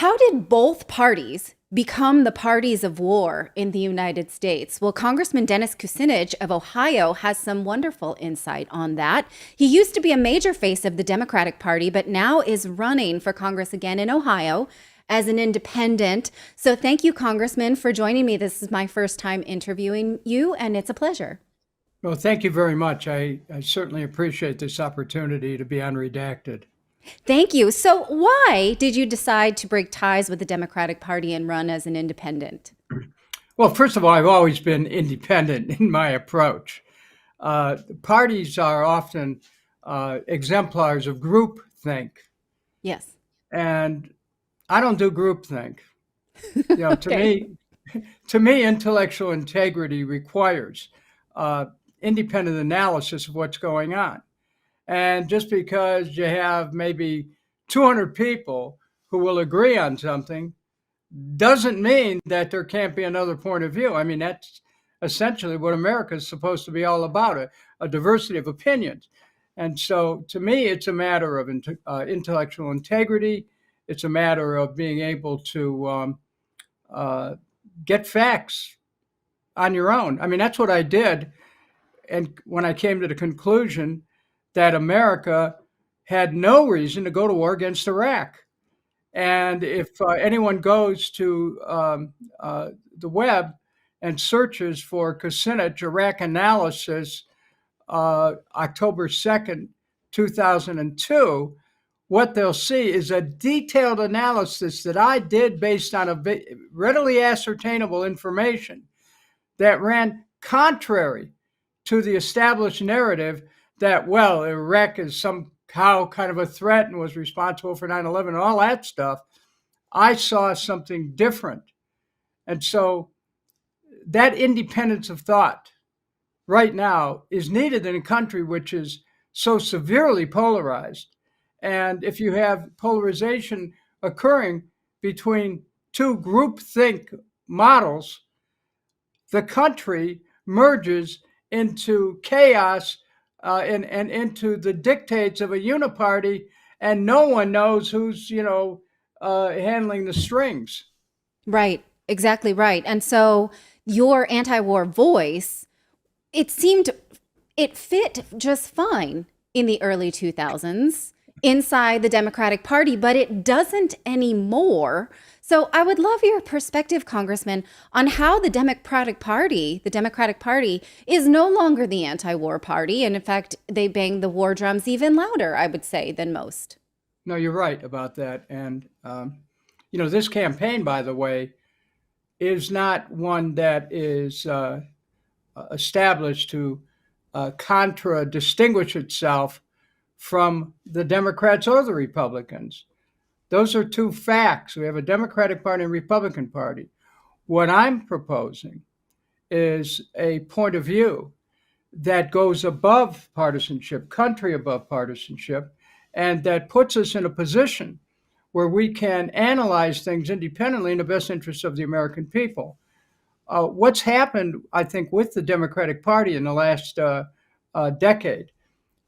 How did both parties become the parties of war in the United States? Well, Congressman Dennis Kucinich of Ohio has some wonderful insight on that. He used to be a major face of the Democratic Party, but now is running for Congress again in Ohio as an independent. So thank you, Congressman, for joining me. This is my first time interviewing you, and it's a pleasure. Well, thank you very much. I certainly appreciate this opportunity to be on Redacted. Thank you. So, why did you decide to break ties with the Democratic Party and run as an independent? Well, first of all, I've always been independent in my approach. Parties are often exemplars of groupthink, Yes. and I don't do groupthink. You know, to Okay. me, to me, intellectual integrity requires uh, independent analysis of what's going on. And just because you have maybe 200 people who will agree on something doesn't mean that there can't be another point of view. I mean, that's essentially what America is supposed to be all about, a diversity of opinions. And so to me, it's a matter of intellectual integrity. It's a matter of being able to uh, get facts on your own. I mean, that's what I did. And when I came to the conclusion that America had no reason to go to war against Iraq. And if anyone goes to the web and searches for Kucinich Iraq analysis, October 2nd, 2002, what they'll see is a detailed analysis that I did based on readily ascertainable information that ran contrary to the established narrative that, well, Iraq is somehow kind of a threat and was responsible for 9/11 and all that stuff. I saw something different. And so that independence of thought right now is needed in a country which is so severely polarized. And if you have polarization occurring between two groupthink models, the country merges into chaos and into the dictates of a uniparty, and no one knows who's handling the strings. Right. Exactly right. And so, your anti war voice, it seemed it fit just fine in the early 2000s inside the Democratic Party, but it doesn't anymore. So I would love your perspective, Congressman, on how the Democratic Party is no longer the anti-war party, and in fact, they bang the war drums even louder, I would say, than most. No, you're right about that. And, this campaign, by the way, is not one that is established to contra distinguish itself from the Democrats or the Republicans. Those are two facts. We have a Democratic Party and Republican Party. What I'm proposing is a point of view that goes above partisanship, country above partisanship, and that puts us in a position where we can analyze things independently in the best interests of the American people. What's happened, I think, with the Democratic Party in the last decade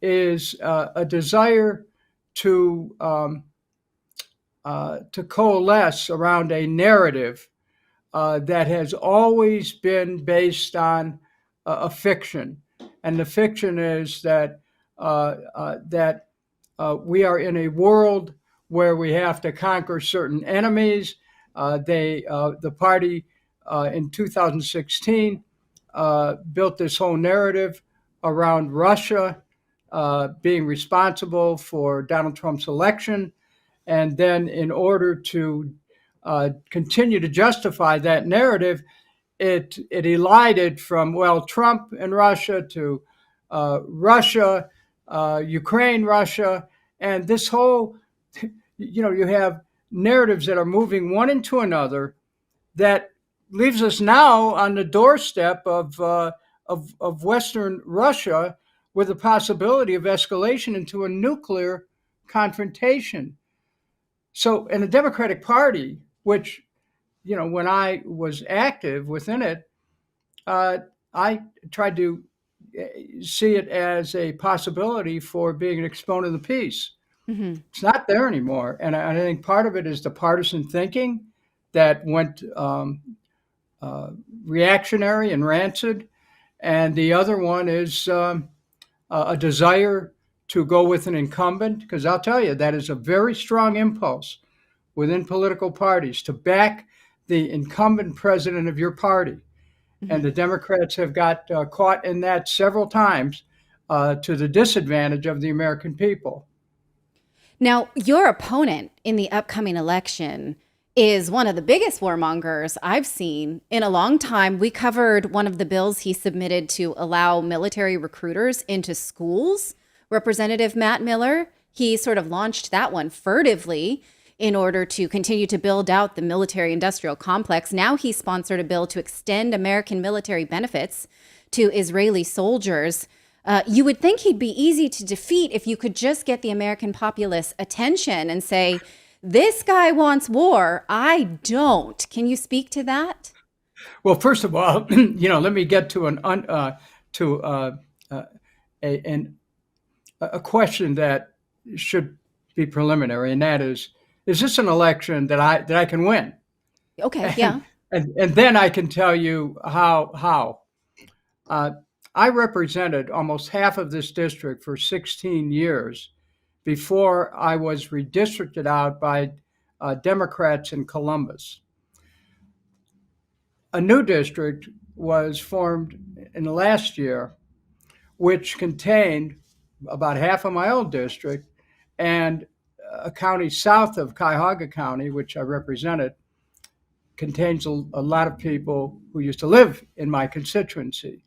is a desire to to coalesce around a narrative that has always been based on a fiction, and the fiction is that we are in a world where we have to conquer certain enemies. The party in 2016 built this whole narrative around Russia being responsible for Donald Trump's election. And then, in order to continue to justify that narrative, it elided from, well, Trump and Russia to Russia, Ukraine, Russia, and this whole, you have narratives that are moving one into another that leaves us now on the doorstep of Western Russia with the possibility of escalation into a nuclear confrontation. So, in the Democratic Party, which, when I was active within it, I tried to see it as a possibility for being an exponent of the peace. Hmm. It's not there anymore. And I think part of it is the partisan thinking that went uh, reactionary and rancid. And the other one is a desire to go with an incumbent, because I'll tell you, that is a very strong impulse within political parties to back the incumbent president of your party. And Hmm. the Democrats have got caught in that several times to the disadvantage of the American people. Now, your opponent in the upcoming election is one of the biggest warmongers I've seen in a long time. We covered one of the bills he submitted to allow military recruiters into schools. Representative Matt Miller, he sort of launched that one furtively in order to continue to build out the military industrial complex. Now he sponsored a bill to extend American military benefits to Israeli soldiers. You would think he'd be easy to defeat if you could just get the American populace attention and say, this guy wants war. I don't. Can you speak to that? Well, first of all, let me get to to uh, a, an, a question that should be preliminary, and that is this an election that I can win? Okay, And yeah. and then I can tell you how. Uh, I represented almost half of this district for 16 years before I was redistricted out by Democrats in Columbus. A new district was formed in the last year, which contained about half of my old district and a county south of Cuyahoga County, which I represented, contains a lot of people who used to live in my constituency.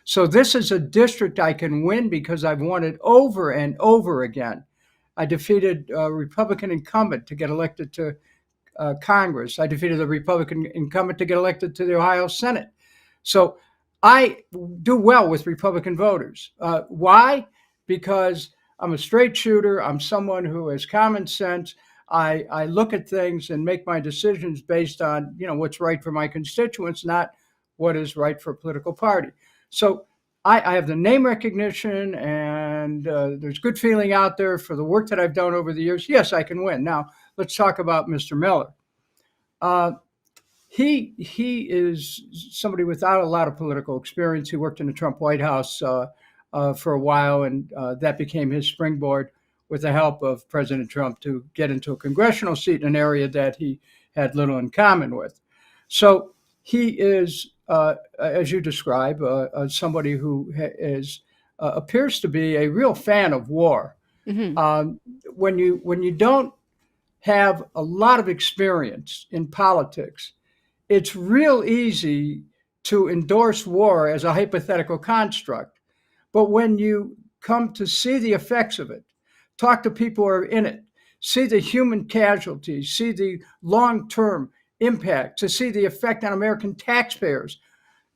So this is a district I can win because I've won it over and over again. I defeated a Republican incumbent to get elected to Congress. I defeated a Republican incumbent to get elected to the Ohio Senate. So I do well with Republican voters. Why? Because I'm a straight shooter. I'm someone who has common sense. I look at things and make my decisions based on what's right for my constituents, not what is right for a political party. So I have the name recognition, and there's good feeling out there for the work that I've done over the years. Yes, I can win. Now let's talk about Mr. Miller. Uh, he is somebody without a lot of political experience. He worked in the Trump White House for a while, and that became his springboard with the help of President Trump to get into a congressional seat in an area that he had little in common with. So he is, as you describe, somebody who appears to be a real fan of war. Hmm. Um, when you don't have a lot of experience in politics, it's real easy to endorse war as a hypothetical construct. But when you come to see the effects of it, talk to people who are in it, see the human casualties, see the long term impact, to see the effect on American taxpayers,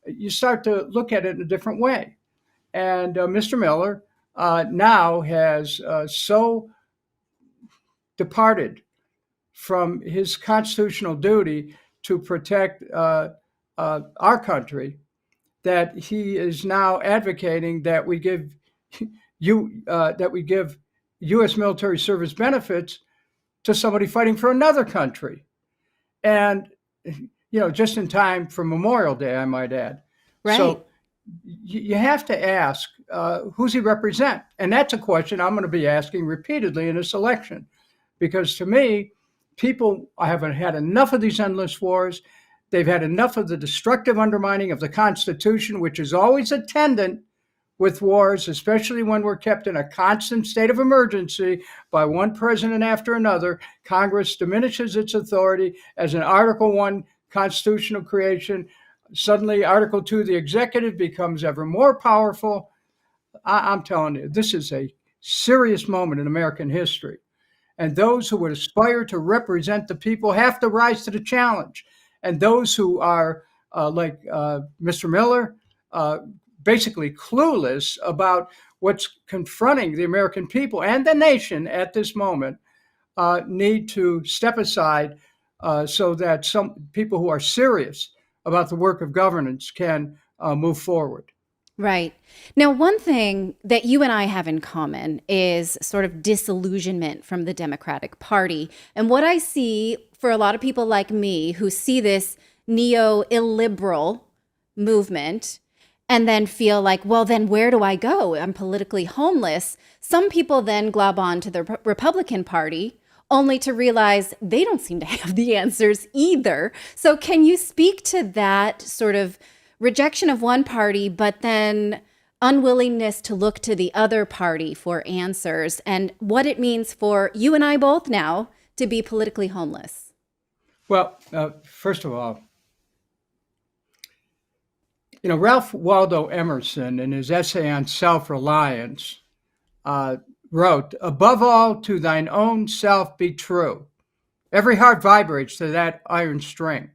you start to look at it in a different way. And Mr. Miller now has so departed from his constitutional duty to protect our country that he is now advocating that we give U.S. military service benefits to somebody fighting for another country, and just in time for Memorial Day, I might add. Right. So you have to ask who's he represent, and that's a question I'm going to be asking repeatedly in this election, because to me, people haven't had enough of these endless wars. They've had enough of the destructive undermining of the Constitution, which is always attendant with wars, especially when we're kept in a constant state of emergency by one president after another. Congress diminishes its authority as an Article 1 constitutional creation. Suddenly, Article 2, the executive, becomes ever more powerful. I'm telling you, this is a serious moment in American history. And those who would aspire to represent the people have to rise to the challenge. And those who are like Mr. Miller, basically clueless about what's confronting the American people and the nation at this moment, need to step aside so that some people who are serious about the work of governance can move forward. Right. Now, one thing that you and I have in common is sort of disillusionment from the Democratic Party. And what I see for a lot of people like me who see this neo illiberal movement and then feel like, well, then where do I go? I'm politically homeless. Some people then glob on to the Republican Party only to realize they don't seem to have the answers either. So, can you speak to that sort of rejection of one party, but then unwillingness to look to the other party for answers and what it means for you and I both now to be politically homeless? Well, first of all, Ralph Waldo Emerson, in his essay on self-reliance, uh, wrote, "Above all, to thine own self be true. Every heart vibrates to that iron string."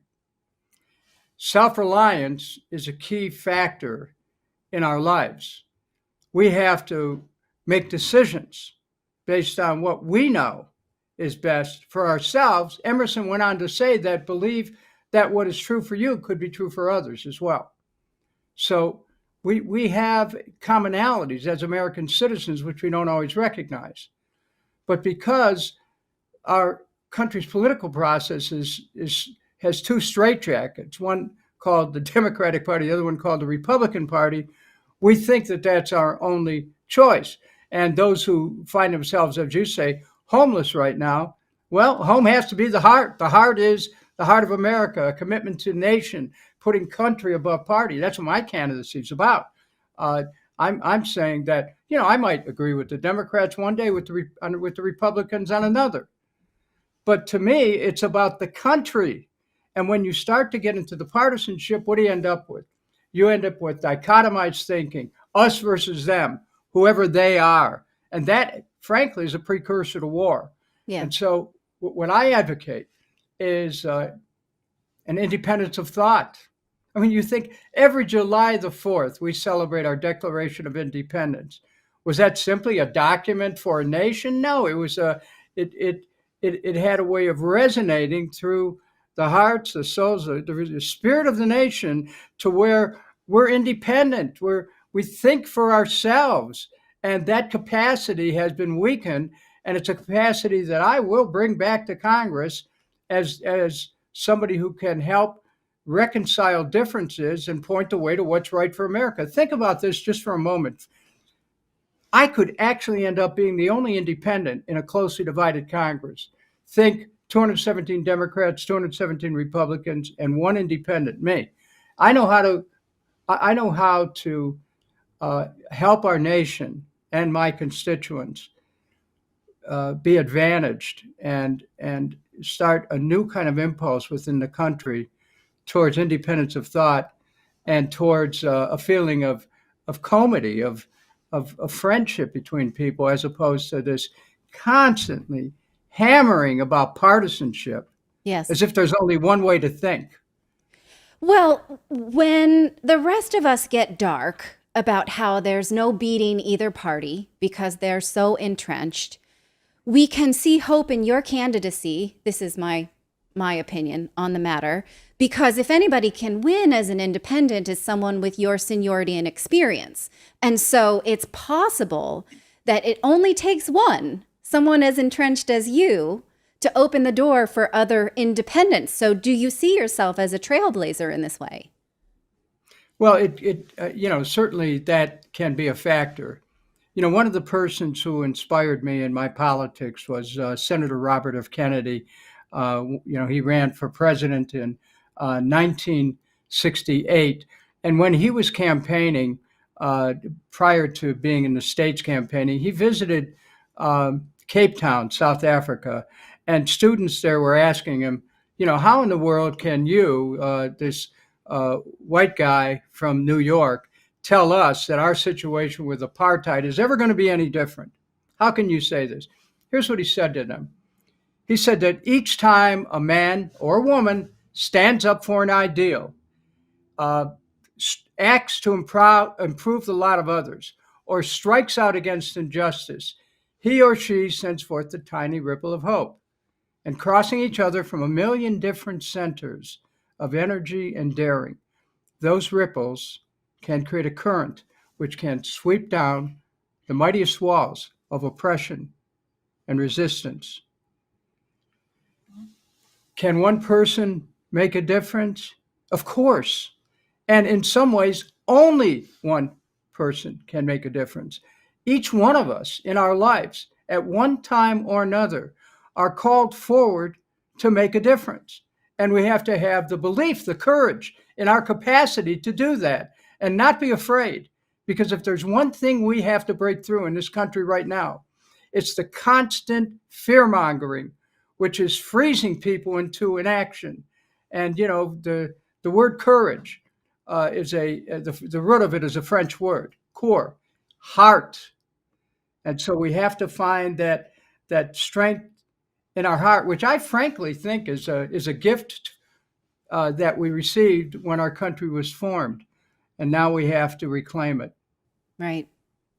Self-reliance is a key factor in our lives. We have to make decisions based on what we know is best for ourselves. Emerson went on to say that believe that what is true for you could be true for others as well. So we have commonalities as American citizens, which we don't always recognize. But because our country's political process has two straitjackets, one called the Democratic Party, the other one called the Republican Party, we think that that's our only choice. And those who find themselves, as you say, homeless right now, well, home has to be the heart. The heart is the heart of America, a commitment to the nation, putting country above party. That's what my candidacy is about. Uh, I'm saying that I might agree with the Democrats one day, with the Republicans on another. But to me, it's about the country. And when you start to get into the partisanship, what do you end up with? You end up with dichotomized thinking, us versus them, whoever they are. And that, frankly, is a precursor to war. Yeah. And so what I advocate is an independence of thought. I mean, you think every July the 4th, we celebrate our Declaration of Independence. Was that simply a document for a nation? No, it was it had a way of resonating through the hearts, the souls, the spirit of the nation to where we're independent, where we think for ourselves. And that capacity has been weakened. And it's a capacity that I will bring back to Congress as somebody who can help reconcile differences and point the way to what's right for America. Think about this just for a moment. I could actually end up being the only independent in a closely divided Congress. Think 217 Democrats, 217 Republicans, and one independent, me. I know how to. I know how to help our nation and my constituents be advantaged and start a new kind of impulse within the country towards independence of thought and towards a feeling of comity, of friendship between people, as opposed to this constantly hammering about partisanship Yes. as if there's only one way to think. Well, when the rest of us get dark about how there's no beating either party because they're so entrenched, we can see hope in your candidacy. This is my opinion on the matter, because if anybody can win as an independent, is someone with your seniority and experience. And so it's possible that it only takes someone as entrenched as you, to open the door for other independents. So do you see yourself as a trailblazer in this way? Well, certainly that can be a factor. One of the persons who inspired me in my politics was Senator Robert F. Kennedy. He ran for president in 1968. And when he was campaigning, prior to being in the States campaigning, he visited Cape Town, South Africa. And students there were asking him, how in the world can you, this white guy from New York, tell us that our situation with apartheid is ever going to be any different? How can you say this? Here's what he said to them. He said that each time a man or a woman stands up for an ideal, acts to improve the lot of others, or strikes out against injustice, he or she sends forth a tiny ripple of hope. And crossing each other from a million different centers of energy and daring, those ripples can create a current which can sweep down the mightiest walls of oppression and resistance. Can one person make a difference? Of course. And in some ways, only one person can make a difference. Each one of us in our lives, at one time or another, are called forward to make a difference. And we have to have the belief, the courage in our capacity to do that and not be afraid. Because if there's one thing we have to break through in this country right now, it's the constant fear-mongering, which is freezing people into inaction. And, you know, the word courage is the root of it is a French word, cœur, heart. And so we have to find that strength in our heart, which I frankly think is a gift that we received when our country was formed. And now we have to reclaim it. Right.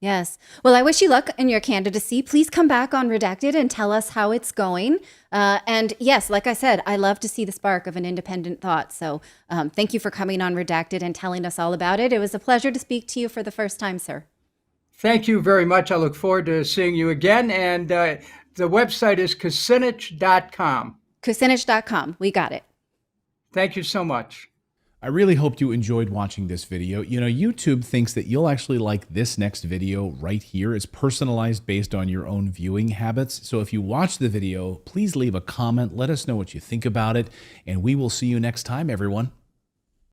Yes. Well, I wish you luck in your candidacy. Please come back on Redacted and tell us how it's going. And yes, like I said, I love to see the spark of an independent thought. So thank you for coming on Redacted and telling us all about it. It was a pleasure to speak to you for the first time, sir. Thank you very much. I look forward to seeing you again. And the website is Kucinich.com. Kucinich.com. We got it. Thank you so much. I really hope you enjoyed watching this video. You know, YouTube thinks that you'll actually like this next video right here. It's personalized based on your own viewing habits. So if you watch the video, please leave a comment. Let us know what you think about it. And we will see you next time, everyone.